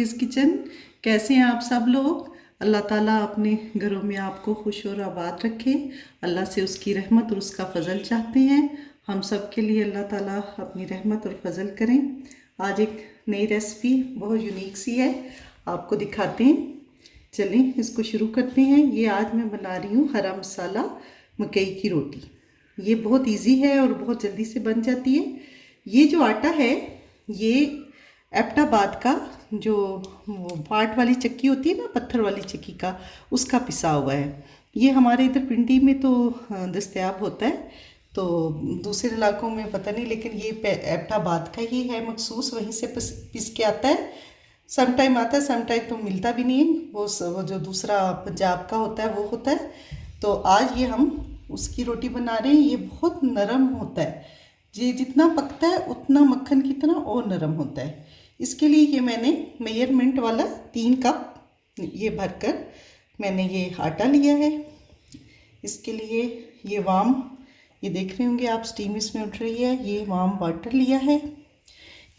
मकीज़ kitchen. कैसे हैं आप सब लोग। अल्लाह ताला अपने घरों में आपको खुश और आबाद रखे। अल्लाह से उसकी रहमत और उसका फ़ज़ल चाहते हैं। हम सब के लिए अल्लाह ताला अपनी रहमत और फ़ज़ल करें। आज एक नई रेसिपी बहुत यूनिक सी है, आपको दिखाते हैं। चलें इसको शुरू करते हैं। ये आज मैं बना रही हूँ हरा मसाला मकई की रोटी। ये बहुत इजी है और बहुत जल्दी से बन जाती है। ये जो आटा है ये एबटाबाद का जो वो पाट वाली चक्की होती है ना, पत्थर वाली चक्की का, उसका पिसा हुआ है। ये हमारे इधर पिंडी में तो दस्तयाब होता है, तो दूसरे इलाकों में पता नहीं, लेकिन ये एबटाबाद का ही है मखसूस, वहीं से पिस के आता है। सम टाइम आता है, सम टाइम तो मिलता भी नहीं है। वो जो दूसरा पंजाब का होता है वो होता है। तो आज ये हम उसकी रोटी बना रहे हैं। ये बहुत नरम होता है, ये जितना पकता है उतना मक्खन की तरह और नरम होता है। इसके लिए ये मैंने मेजरमेंट वाला 3 कप ये भरकर मैंने ये आटा लिया है। इसके लिए ये वार्म, ये देख रहे होंगे आप, स्टीम इसमें उठ रही है, ये वार्म वाटर लिया है।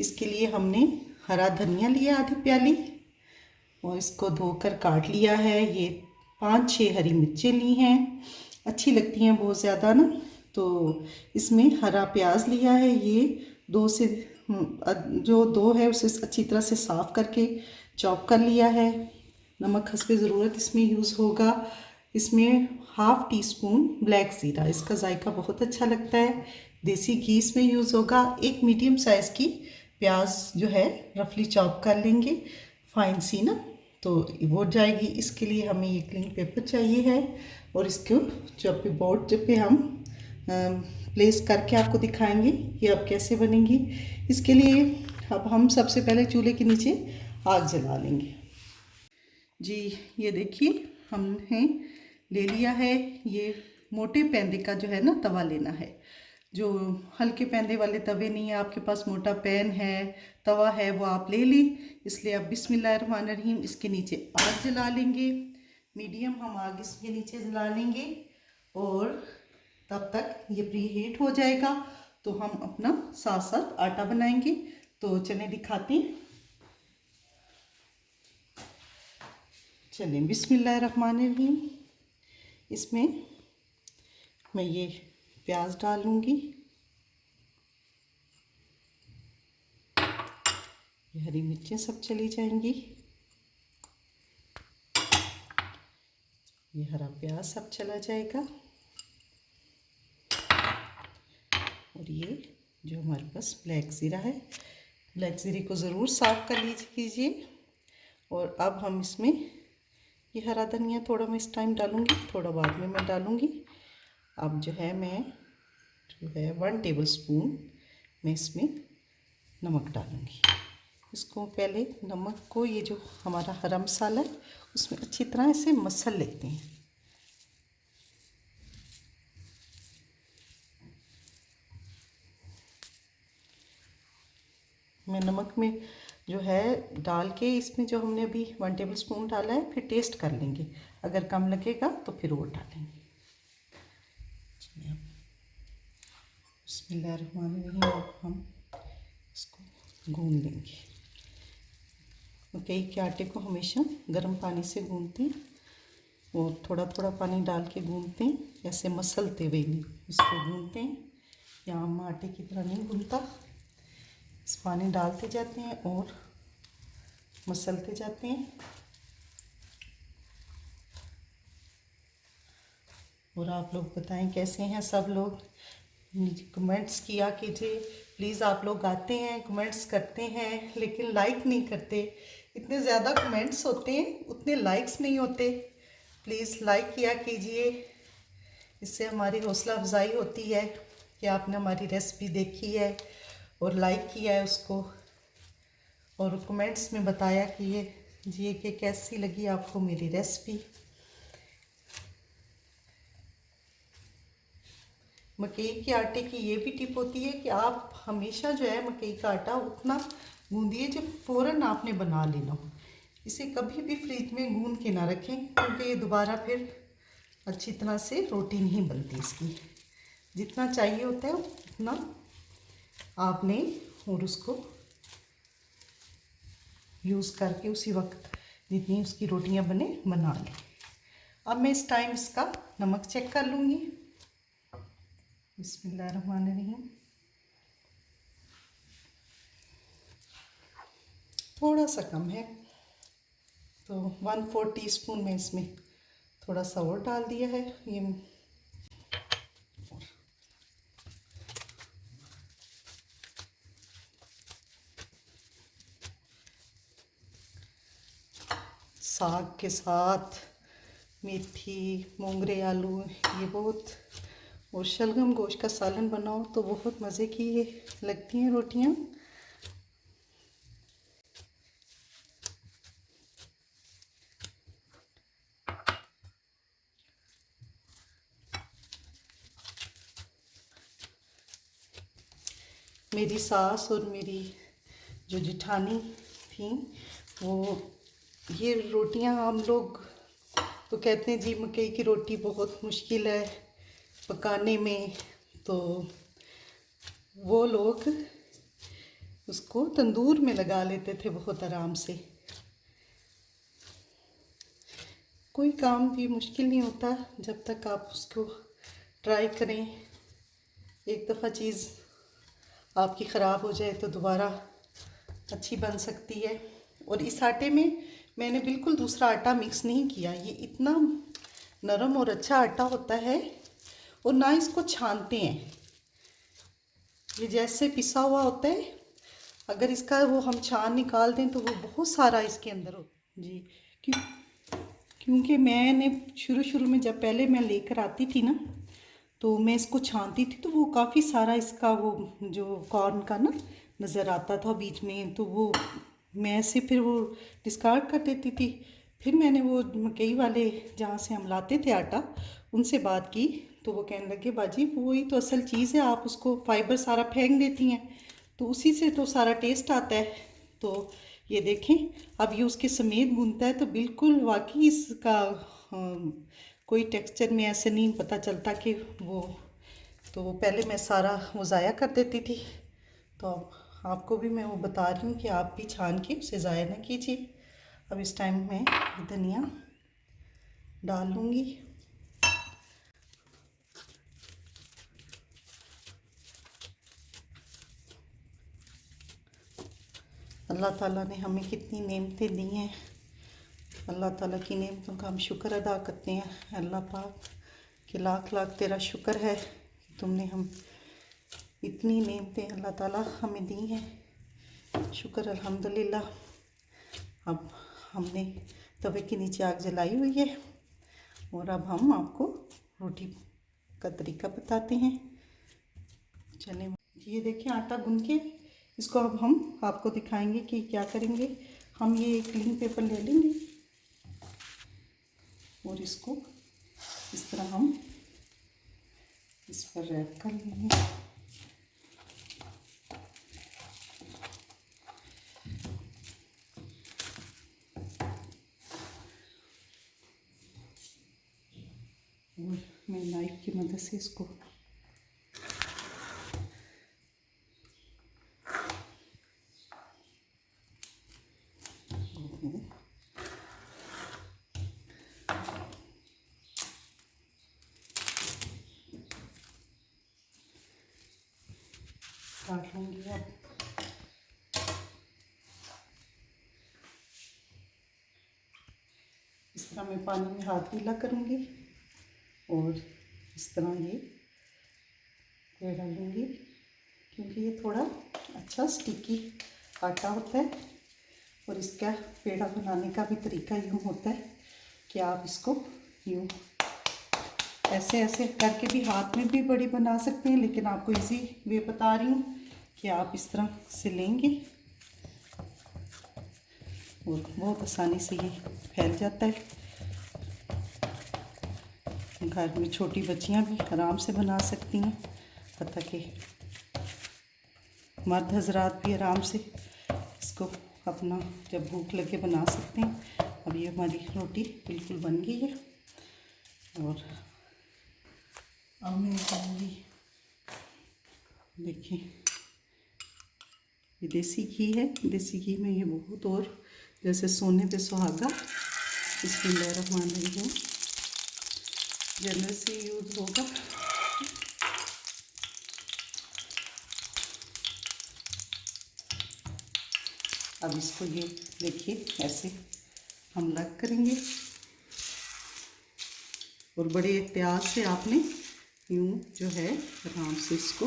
इसके लिए हमने हरा धनिया लिया आधी प्याली और इसको धोकर काट लिया है। ये 5-6 हरी मिर्चें ली हैं, अच्छी लगती हैं बहुत ज़्यादा ना। तो इसमें हरा प्याज लिया है, ये 2 से जो 2 है उसे अच्छी तरह से साफ़ करके चॉप कर लिया है। नमक हस्बे ज़रूरत इसमें यूज़ होगा। इसमें ½ टी स्पून ब्लैक ज़ीरा, इसका जायका बहुत अच्छा लगता है। देसी घी इसमें यूज़ होगा। एक मीडियम साइज़ की प्याज जो है रफली चॉप कर लेंगे, फाइन सी ना, तो वो जाएगी। इसके लिए हमें ये क्लीन पेपर चाहिए है और इसको चॉपी बोर्ड पे हम प्लेस करके आपको दिखाएंगे कि अब कैसे बनेंगी। इसके लिए अब हम सबसे पहले चूल्हे के नीचे आग जला लेंगे। जी ये देखिए, हमने ले लिया है ये मोटे पैंदे का जो है ना तवा लेना है। जो हल्के पैंदे वाले तवे नहीं है, आपके पास मोटा पैन है, तवा है, वो आप ले ली। इसलिए अब बिस्मिल्लाहिर्रहमानिर्रहीम इसके नीचे आग जला लेंगे। मीडियम हम आग इसके नीचे जला लेंगे और तब तक ये प्री हीट हो जाएगा तो हम अपना साथ साथ आटा बनाएंगे। तो चलें दिखाते हैं। चलें बिस्मिल्लाहिर्रहमानिर्रहीम। इसमें मैं ये प्याज डालूंगी, ये हरी मिर्चें सब चली जाएंगी, ये हरा प्याज सब चला जाएगा और ये जो हमारे पास ब्लैक ज़ीरा है, ब्लैक ज़ीरे को ज़रूर साफ़ कर लीजिए। और अब हम इसमें ये हरा धनिया थोड़ा मैं इस टाइम डालूँगी, थोड़ा बाद में मैं डालूँगी। अब जो है मैं 1 टेबल स्पून मैं इसमें नमक डालूँगी। इसको पहले नमक को, ये जो हमारा हरा मसाला है उसमें अच्छी तरह इसे मसल लेते हैं। मैं नमक में जो है डाल के, इसमें जो हमने अभी 1 टेबल स्पून डाला है, फिर टेस्ट कर लेंगे, अगर कम लगेगा तो फिर और डालेंगे। बिस्मिल्लाहिर्रहमानिर्रहीम। अब हम इसको गूंद लेंगे। मकई के आटे को हमेशा गर्म पानी से गूंदते हैं और थोड़ा थोड़ा पानी डाल के गूंदते हैं, ऐसे मसलते हुए इसको गूंदते हैं। यहाँ हम आटे की तरह नहीं गूंदता, इस पानी डालते जाते हैं और मसलते जाते हैं। और आप लोग बताएं कैसे हैं सब लोग, कमेंट्स किया कीजिए प्लीज़। आप लोग आते हैं, कमेंट्स करते हैं, लेकिन लाइक नहीं करते। इतने ज़्यादा कमेंट्स होते हैं, उतने लाइक्स नहीं होते। प्लीज़ लाइक किया कीजिए, इससे हमारी हौसला अफजाई होती है कि आपने हमारी रेसिपी देखी है और लाइक किया है उसको, और कमेंट्स में बताया कि कैसी लगी आपको मेरी रेसिपी। मकई के आटे की ये भी टिप होती है कि आप हमेशा जो है मकई का आटा उतना गूंदिए जब फ़ौरन आपने बना लेना हो। इसे कभी भी फ्रिज में गूंद के ना रखें, क्योंकि ये दोबारा फिर अच्छी तरह से रोटी नहीं बनती इसकी। जितना चाहिए होता है उतना आपने और उसको यूज़ करके उसी वक्त जितनी उसकी रोटियां बने बना लें। अब मैं इस टाइम इसका नमक चेक कर लूँगी। बिस्मिल्लाहिर्रहमानिर्रहीम। थोड़ा सा कम है, तो 1/4 टीस्पून में इसमें थोड़ा सा और डाल दिया है। ये साग के साथ मेथी, मोंगरे आलू, ये बहुत, और शलगम गोश्त का सालन बनाओ तो बहुत मज़े की ये लगती हैं रोटियां। मेरी सास और मेरी जो जिठानी थी, वो ये रोटियां, हम लोग तो कहते हैं जी मकई की रोटी बहुत मुश्किल है पकाने में, तो वो लोग उसको तंदूर में लगा लेते थे बहुत आराम से। कोई काम भी मुश्किल नहीं होता जब तक आप उसको ट्राई करें। एक दफ़ा चीज़ आपकी ख़राब हो जाए तो दोबारा अच्छी बन सकती है। और इस आटे में मैंने बिल्कुल दूसरा आटा मिक्स नहीं किया, ये इतना नरम और अच्छा आटा होता है। और ना इसको छानते हैं, ये जैसे पिसा हुआ होता है। अगर इसका वो हम छान निकाल दें तो वो बहुत सारा इसके अंदर हो जी। क्योंकि मैंने शुरू शुरू में जब पहले मैं लेकर आती थी ना, तो मैं इसको छानती थी तो वो काफ़ी सारा इसका वो जो कॉर्न का ना नज़र आता था बीच में, तो वो मैं से फिर वो डिस्कार्ड कर देती थी। फिर मैंने वो मकई वाले जहाँ से हम लाते थे आटा, उनसे बात की तो वो कहने लगे बाजी वही तो असल चीज़ है, आप उसको फाइबर सारा फेंक देती हैं तो उसी से तो सारा टेस्ट आता है। तो ये देखें, अब ये उसके समेत गूंथता है तो बिल्कुल वाकई इसका कोई टेक्सचर में ऐसे नहीं पता चलता कि वो, तो पहले मैं सारा वो ज़ाया कर देती थी। तो अब आपको भी मैं वो बता रही हूँ कि आप भी छान के उसे ज़ाया ना कीजिए। अब इस टाइम मैं धनिया डाल लूँगी। अल्लाह ताला ने हमें कितनी नेमतें दी हैं, अल्लाह ताला की नेमतों का हम शुक्र अदा करते हैं। अल्लाह पाक कि लाख लाख तेरा शुक्र है कि तुमने हम इतनी नेमतें अल्लाह ताला हमें दी हैं। शुक्र अल्हम्दुलिल्लाह। अब हमने तवे के नीचे आग जलाई हुई है और अब हम आपको रोटी का तरीका बताते हैं। चलें, ये देखिए आटा गूंद के इसको अब हम आपको दिखाएंगे कि क्या करेंगे। हम ये एक क्लीन पेपर ले लेंगे और इसको इस तरह हम इस पर रैप कर लेंगे। और मैं नाइफ की मदद से इसको काट लूँगी। अब इस तरह मैं पानी में हाथ गीला करूँगी और इस तरह ये डालूँगी, क्योंकि ये थोड़ा अच्छा स्टिकी आटा होता है। और इसका पेड़ा बनाने का भी तरीका यूँ होता है कि आप इसको यूँ ऐसे ऐसे करके भी हाथ में भी बड़ी बना सकते हैं, लेकिन आपको इजी वे बता रही हूँ कि आप इस तरह से लेंगे और बहुत आसानी से ये फैल जाता है। घर में छोटी बच्चियाँ भी आराम से बना सकती हैं, पता कि मर्द हजरात भी आराम से इसको अपना जब भूख लगे बना सकते हैं। अब ये हमारी रोटी बिल्कुल बन गई है और अब मैं निकालूंगी। देखिए ये देसी घी है, देसी घी में ये बहुत और जैसे सोने पे सुहागा। बिस्मिल्लाहिर्रहमानिर्रहीम। जनरसी यूज़ होगा। अब इसको ये देखिए ऐसे हम लग करेंगे और बड़े एहतियात से आपने यूँ जो है आराम से इसको।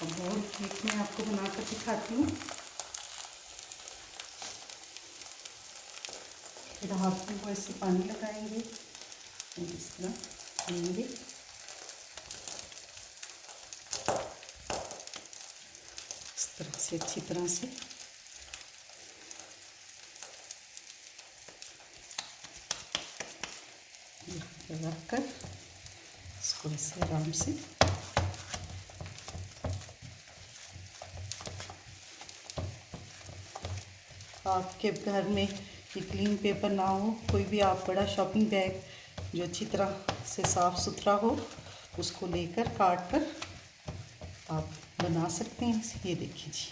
अब और एक मैं आपको बनाकर दिखाती हूँ। फिर हाथ में ऐसे पानी लगाएंगे और इस तरह लेंगे। इस तरह से अच्छी तरह से लगाकर इसको ऐसे आराम से आपके घर में ये क्लीन पेपर ना हो, कोई भी आप बड़ा शॉपिंग बैग जो अच्छी तरह से साफ़ सुथरा हो उसको लेकर काट कर आप बना सकते हैं। ये देखिए जी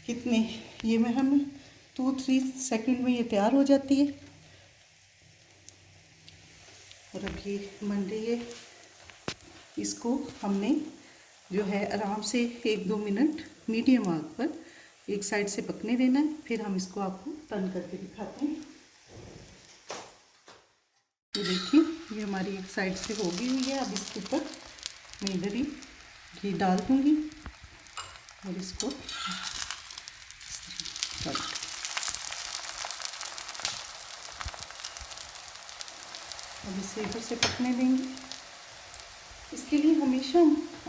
कितने ये में हम 2-3 सेकंड में ये तैयार हो जाती है। और अब ये बन रही है। इसको हमने जो है आराम से 1-2 मिनट मीडियम आग पर एक साइड से पकने देना है। फिर हम इसको आपको टर्न करके दिखाते हैं। ये देखिए ये हमारी एक साइड से हो गई हुई है। अब इसके ऊपर मैं इधर ही घी डाल दूँगी और इसको अब इसे इधर से पकने देंगे। इसके लिए हमेशा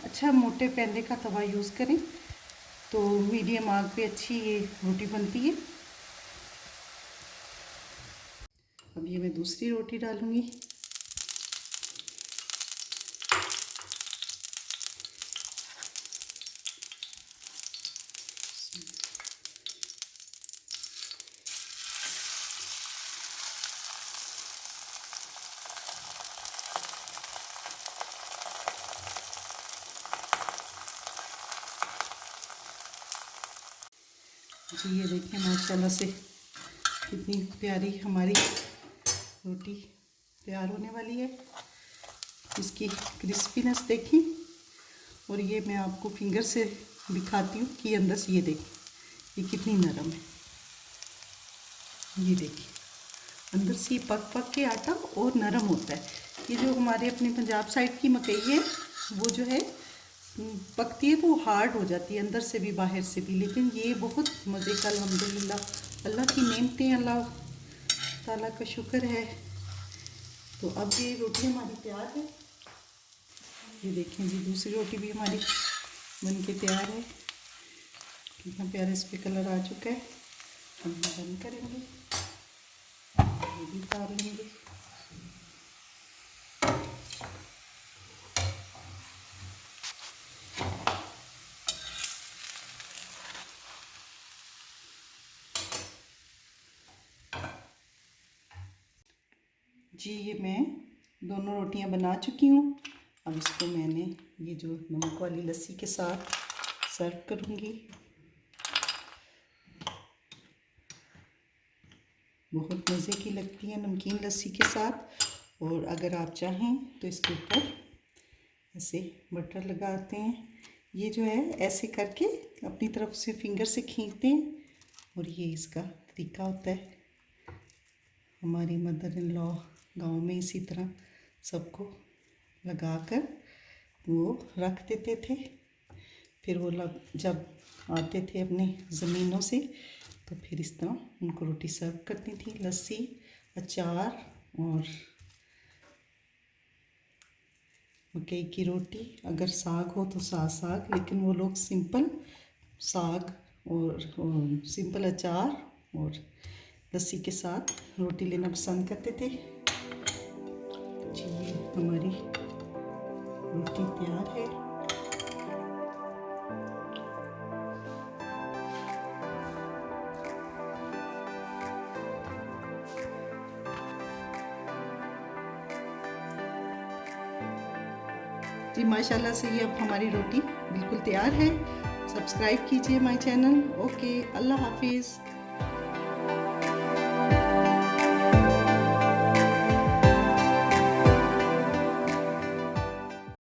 अच्छा मोटे पैने का तवा यूज़ करें तो मीडियम आग पे अच्छी ये रोटी बनती है। अब ये मैं दूसरी रोटी डालूँगी। जी ये देखिए माशाल्लाह से कितनी प्यारी हमारी रोटी तैयार होने वाली है। इसकी क्रिस्पीनेस देखिए और ये मैं आपको फिंगर से दिखाती हूँ कि अंदर से ये देखिए ये कितनी नरम है। ये देखिए अंदर से पक पक के आटा और नरम होता है। ये जो हमारे अपने पंजाब साइड की मकई है वो जो है पकती है तो वो हार्ड हो जाती है अंदर से भी बाहर से भी, लेकिन ये बहुत मज़े का अल्हम्दुलिल्लाह अल्लाह की नेमतें, अल्लाह ताला का शुक्र है। तो अब ये रोटी हमारी तैयार है। ये देखें जी दूसरी रोटी भी हमारी बन के तैयार है। कितना प्यारा इस पर कलर आ चुका है। हम बंद करेंगे, ये भी उतार लेंगे। जी ये मैं दोनों रोटियां बना चुकी हूँ। अब इसको मैंने ये जो नमक वाली लस्सी के साथ सर्व करूँगी। बहुत मज़े की लगती है नमकीन लस्सी के साथ। और अगर आप चाहें तो इसके ऊपर ऐसे बटर लगाते हैं। ये जो है ऐसे करके अपनी तरफ से फिंगर से खींचते हैं और ये इसका तरीका होता है। हमारी मदर इन लॉ गाँव में इसी तरह सबको लगाकर वो रख देते थे। फिर वो लोग जब आते थे अपनी ज़मीनों से तो फिर इस तरह उनको रोटी सर्व करती थी। लस्सी, अचार और मकई की रोटी, अगर साग हो तो साग, लेकिन वो लोग सिंपल साग और सिंपल अचार और लस्सी के साथ रोटी लेना पसंद करते थे। जी हमारी रोटी तैयार है। जी माशाल्लाह से ये अब हमारी रोटी बिल्कुल तैयार है। सब्सक्राइब कीजिए माय चैनल। ओके, अल्लाह हाफिज़।